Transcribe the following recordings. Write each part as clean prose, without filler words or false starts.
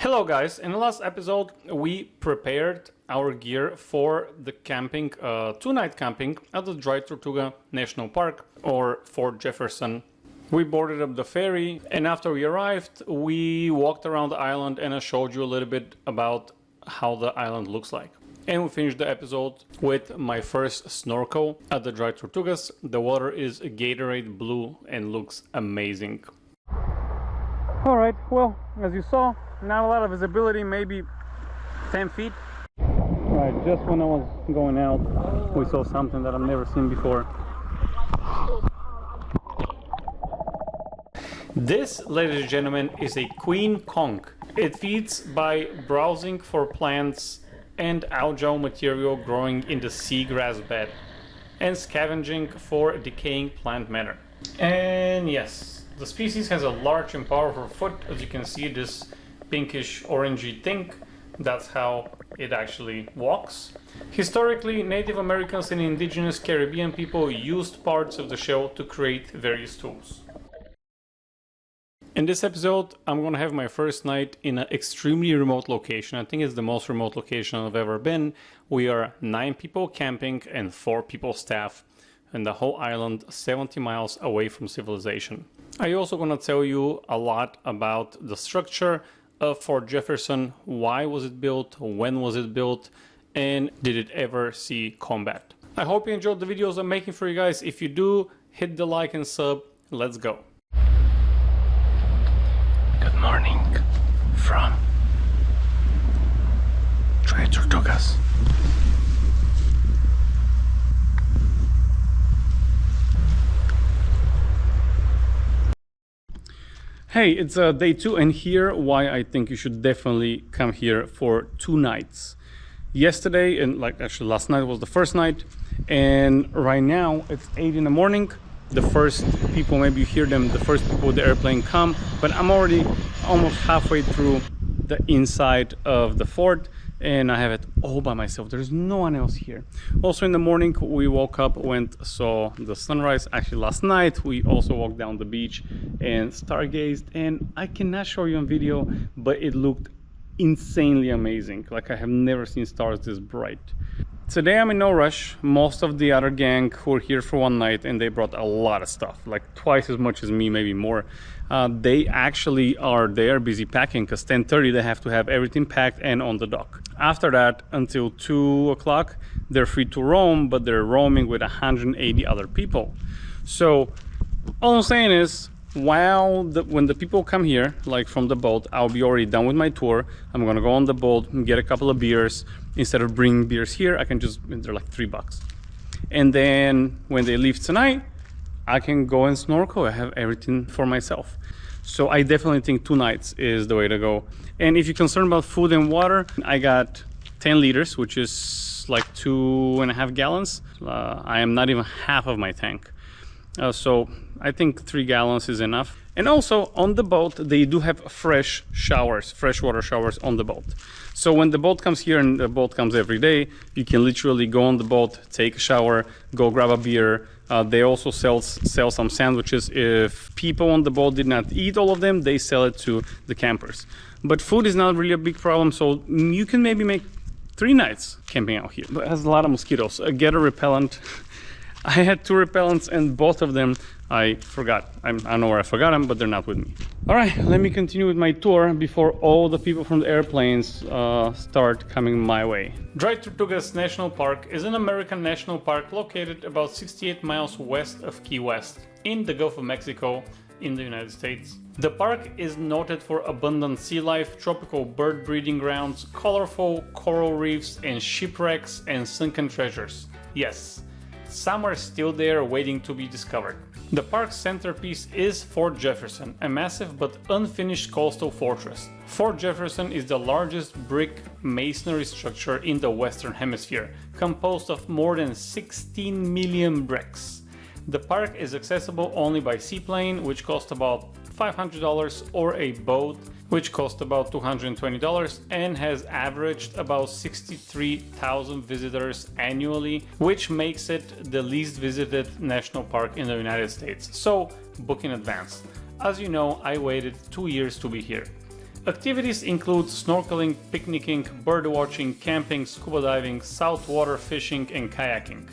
Hello guys, in the last episode we prepared our gear for the camping, two-night camping at the Dry Tortugas National Park or Fort Jefferson. We boarded up the ferry and after we arrived we walked around the island and I showed you a little bit about how the island looks like. And we finished the episode with my first snorkel at the Dry Tortugas. The water is Gatorade blue and looks amazing. Alright, well, as you saw, not a lot of visibility, maybe 10 feet. Alright, just when I was going out, we saw something that I've never seen before. This, ladies and gentlemen, is a queen conch. It feeds by browsing for plants and algal material growing in the seagrass bed and scavenging for decaying plant matter. And yes, the species has a large and powerful foot. As you can see, this pinkish orangey thing, that's how it actually walks. Historically, Native Americans and indigenous Caribbean people used parts of the shell to create various tools. In this episode, I'm going to have my first night in an extremely remote location. I think it's the most remote location I've ever been. We are 9 people camping and 4 people staff, and the whole island 70 miles away from civilization. I'm also going to tell you a lot about the structure of Fort Jefferson. Why was it built? When was it built? And did it ever see combat? I hope you enjoyed the videos I'm making for you guys. If you do, hit the like and sub. Let's go. Good morning from Dry Tortugas. Hey, it's day 2 and here why I think you should definitely come here for 2 nights. Yesterday and actually last night was the first night, and right now it's 8 in the morning. The first people, maybe you hear them, the first people with the airplane come, but I'm already almost halfway through the inside of the fort and I have it all by myself. There's no one else here. Also in the morning we woke up, saw the sunrise. Actually last night we also walked down the beach and stargazed, and I cannot show you on video, but it looked insanely amazing. Like I have never seen stars this bright. Today I'm in no rush. Most of the other gang were here for one night and they brought a lot of stuff, like twice as much as me, maybe more. They actually are busy packing because 10:30 they have to have everything packed and on the dock. After that, until 2 o'clock, they're free to roam, but they're roaming with 180 other people. So all I'm saying is, when the people come here, like from the boat, I'll be already done with my tour. I'm gonna go on the boat and get a couple of beers. Instead of bringing beers here, I can they're like $3. And then when they leave tonight, I can go and snorkel. I have everything for myself. So I definitely think 2 nights is the way to go. And if you're concerned about food and water, I got 10 liters, which is like 2.5 gallons. I am not even half of my tank. So I think 3 gallons is enough. And also on the boat, they do have freshwater showers on the boat. So when the boat comes here, and the boat comes every day, you can literally go on the boat, take a shower, go grab a beer. They also sell some sandwiches. If people on the boat did not eat all of them, they sell it to the campers. But food is not really a big problem, so you can maybe make 3 nights camping out here. But it has a lot of mosquitoes. Get a repellent. I had 2 repellents and both of them I forgot. I don't know where I forgot them, but they're not with me. All right, let me continue with my tour before all the people from the airplanes start coming my way. Dry Tortugas National Park is an American national park located about 68 miles west of Key West in the Gulf of Mexico in the United States. The park is noted for abundant sea life, tropical bird breeding grounds, colorful coral reefs, and shipwrecks and sunken treasures. Yes, some are still there waiting to be discovered. The park's centerpiece is Fort Jefferson, a massive but unfinished coastal fortress. Fort Jefferson is the largest brick masonry structure in the Western Hemisphere, composed of more than 16 million bricks. The park is accessible only by seaplane, which cost about $500, or a boat, which cost about $220, and has averaged about 63,000 visitors annually, which makes it the least visited national park in the United States. So book in advance. As you know, I waited 2 years to be here. Activities include snorkeling, picnicking, birdwatching, camping, scuba diving, saltwater fishing, and kayaking.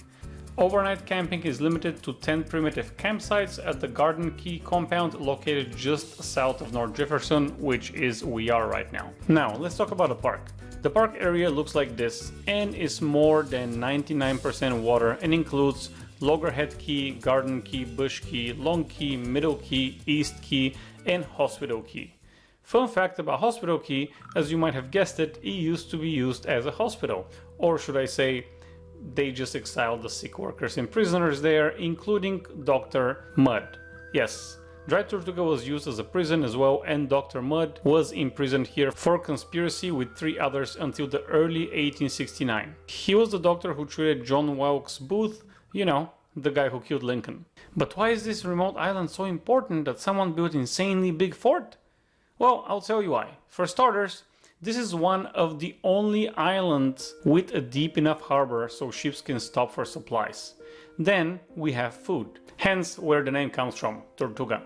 Overnight camping is limited to 10 primitive campsites at the Garden Key compound located just south of North Jefferson, which is we are right now. Now, let's talk about the park. The park area looks like this and is more than 99% water and includes Loggerhead Key, Garden Key, Bush Key, Long Key, Middle Key, East Key, and Hospital Key. Fun fact about Hospital Key, as you might have guessed it used to be used as a hospital, or should I say, they just exiled the sick workers and prisoners there, including Dr. Mudd. Yes, Dry Tortuga was used as a prison as well, and Dr. Mudd was imprisoned here for conspiracy with 3 others until the early 1869. He was the doctor who treated John Wilkes Booth, you know, the guy who killed Lincoln. But why is this remote island so important that someone built an insanely big fort? Well, I'll tell you why. For starters, this is one of the only islands with a deep enough harbor so ships can stop for supplies. Then we have food, hence where the name comes from, Tortuga.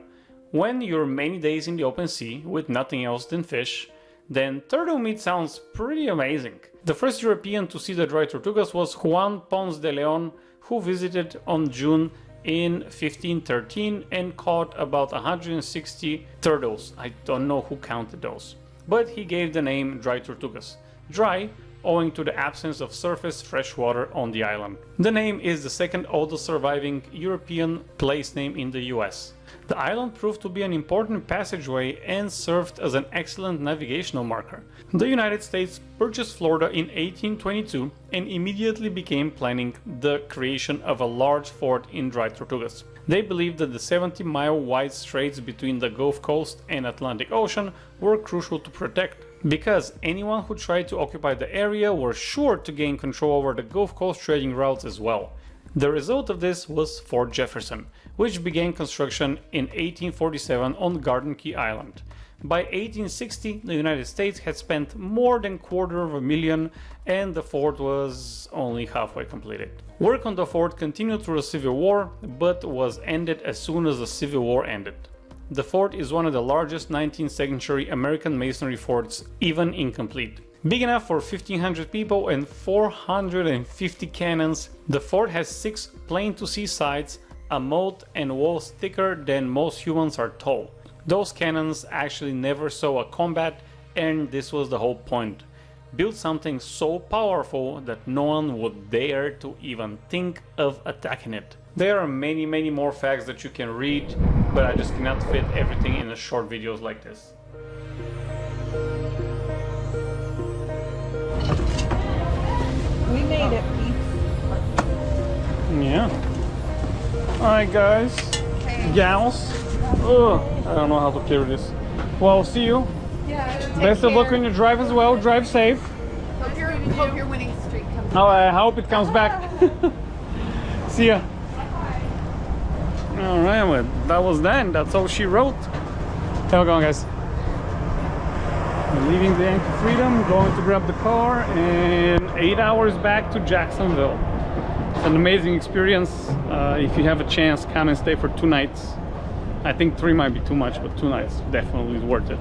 When you're many days in the open sea with nothing else than fish, then turtle meat sounds pretty amazing. The first European to see the dry tortugas was Juan Ponce de León, who visited on June in 1513 and caught about 160 turtles. I don't know who counted those. But he gave the name Dry Tortugas. Dry, owing to the absence of surface fresh water on the island. The name is the second oldest surviving European place name in the US. The island proved to be an important passageway and served as an excellent navigational marker. The United States purchased Florida in 1822 and immediately began planning the creation of a large fort in Dry Tortugas. They believed that the 70-mile wide straits between the Gulf Coast and Atlantic Ocean were crucial to protect, because anyone who tried to occupy the area were sure to gain control over the Gulf Coast trading routes as well. The result of this was Fort Jefferson, which began construction in 1847 on Garden Key Island. By 1860, the United States had spent more than $250,000 and the fort was only halfway completed. Work on the fort continued through the Civil War, but was ended as soon as the Civil War ended. The fort is one of the largest 19th century American masonry forts, even incomplete. Big enough for 1,500 people and 450 cannons, the fort has 6 plain-to-see sides, a moat and walls thicker than most humans are tall. Those cannons actually never saw a combat, and this was the whole point. Build something so powerful that no one would dare to even think of attacking it. There are many more facts that you can read, but I just cannot fit everything in a short videos like this. We made it, peeps. Yeah. Alright guys, gals. Ugh, I don't know how to clear this. Well, see you. Yeah. Best of luck when you drive as well. Drive safe. Hope your winning streak comes Oh, I hope it comes back. See ya. Alright, well, that was then. That's all she wrote. How we going, guys? We're leaving the Yankee Freedom, going to grab the car, and 8 hours back to Jacksonville. It's an amazing experience. If you have a chance, come and stay for 2 nights. I think 3 might be too much, but 2 nights definitely is worth it.